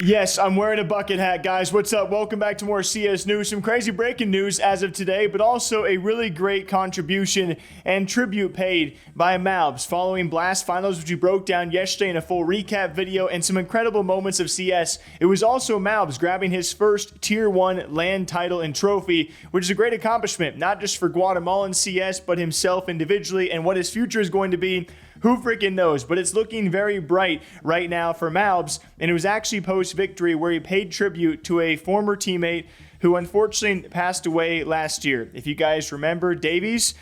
Yes, I'm wearing a bucket hat, guys. What's up? Welcome back to more CS news. Some crazy breaking news as of today, but also a really great contribution and tribute paid by Malbs following Blast Finals, which we broke down yesterday in a full recap video, and some incredible moments of CS. It was also Malbs grabbing his first Tier 1 LAN title and trophy, which is a great accomplishment, not just for Guatemalan CS, but himself individually, and what his future is going to be. Who freaking knows? But it's looking very bright right now for Malbs, and it was actually post-victory where he paid tribute to a former teammate who unfortunately passed away last year. If you guys remember, Daveeys,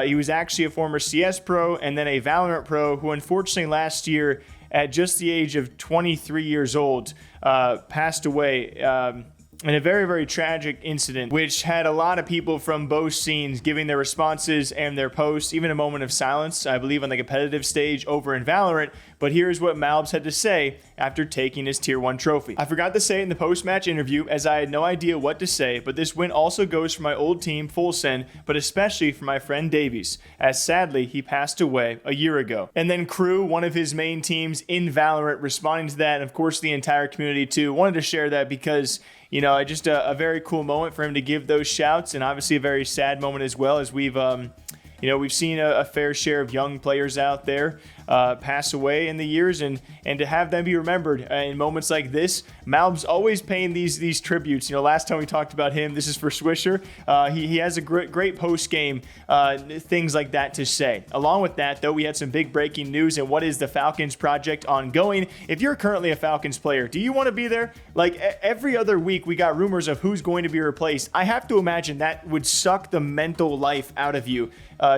he was actually a former CS pro and then a Valorant pro who unfortunately last year at just the age of 23 years old passed away. In a very, very tragic incident, which had a lot of people from both scenes giving their responses and their posts, even a moment of silence, I believe, on the competitive stage over in Valorant. But here's what Malbs had to say after taking his Tier 1 trophy. I forgot to say it in the post-match interview, as I had no idea what to say, but this win also goes for my old team, Fulsen, but especially for my friend Daveeys, as sadly, he passed away a year ago. And then Crew, one of his main teams in Valorant, responding to that, and of course the entire community too, wanted to share that because, you know, just a very cool moment for him to give those shouts, and obviously a very sad moment as well, as we've seen a fair share of young players out there pass away in the years, and to have them be remembered in moments like this. Malbs always paying these tributes. You know, last time we talked about him, this is for Swisher. He has a great post game things like that to say. Along with that, though, we had some big breaking news. And what is the Falcons project ongoing? If you're currently a Falcons player, do you want to be there? Like every other week, we got rumors of who's going to be replaced. I have to imagine that would suck the mental life out of you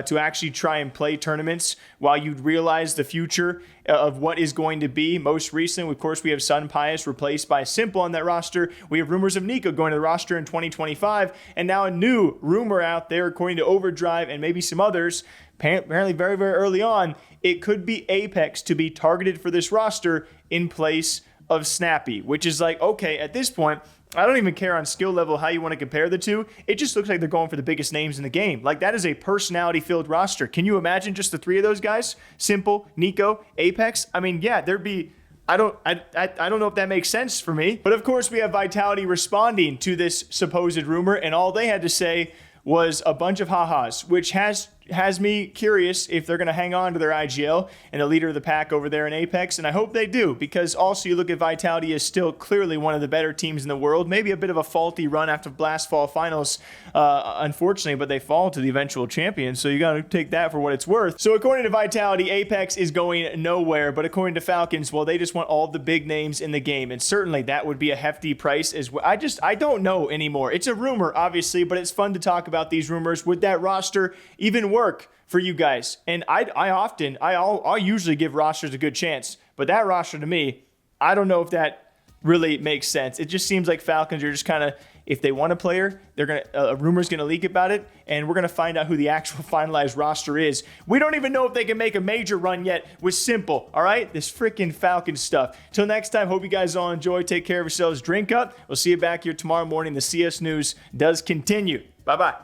to actually try and play tournaments while you realize the future of what is going to be. Most recently, of course, we have Sun Pius replaced by Simple on that roster. We have rumors of Nico going to the roster in 2025, and now a new rumor out there, according to Overdrive and maybe some others, apparently very, very early on, it could be apEX to be targeted for this roster in place of Snappy, which is like, okay, at this point, I don't even care on skill level how you want to compare the two. It just looks like they're going for the biggest names in the game. Like, that is a personality-filled roster. Can you imagine just the three of those guys? Simple, Nico, apEX? I mean, yeah, there'd be... I don't know if that makes sense for me. But of course, we have Vitality responding to this supposed rumor, and all they had to say was a bunch of ha-has, which has me curious if they're going to hang on to their IGL and the leader of the pack over there in apEX, and I hope they do, because also you look at Vitality as still clearly one of the better teams in the world. Maybe a bit of a faulty run after Blast Fall Finals, unfortunately, but they fall to the eventual champion, so you got to take that for what it's worth. So according to Vitality, apEX is going nowhere, but according to Falcons, well, they just want all the big names in the game, and certainly that would be a hefty price as well. I don't know anymore. It's a rumor, obviously, but it's fun to talk about these rumors. Would that roster even work for you guys? And I'll usually give rosters a good chance, but that roster to me, I don't know if that really makes sense. It just seems like Falcons are just kind of, if they want a player, they're gonna a rumor's gonna leak about it, and we're gonna find out who the actual finalized roster is. We don't even know if they can make a major run yet with Simple. All right, this freaking Falcons stuff. Till next time, hope you guys all enjoy. Take care of yourselves. Drink up. We'll see you back here tomorrow morning. The CS news does continue. Bye bye.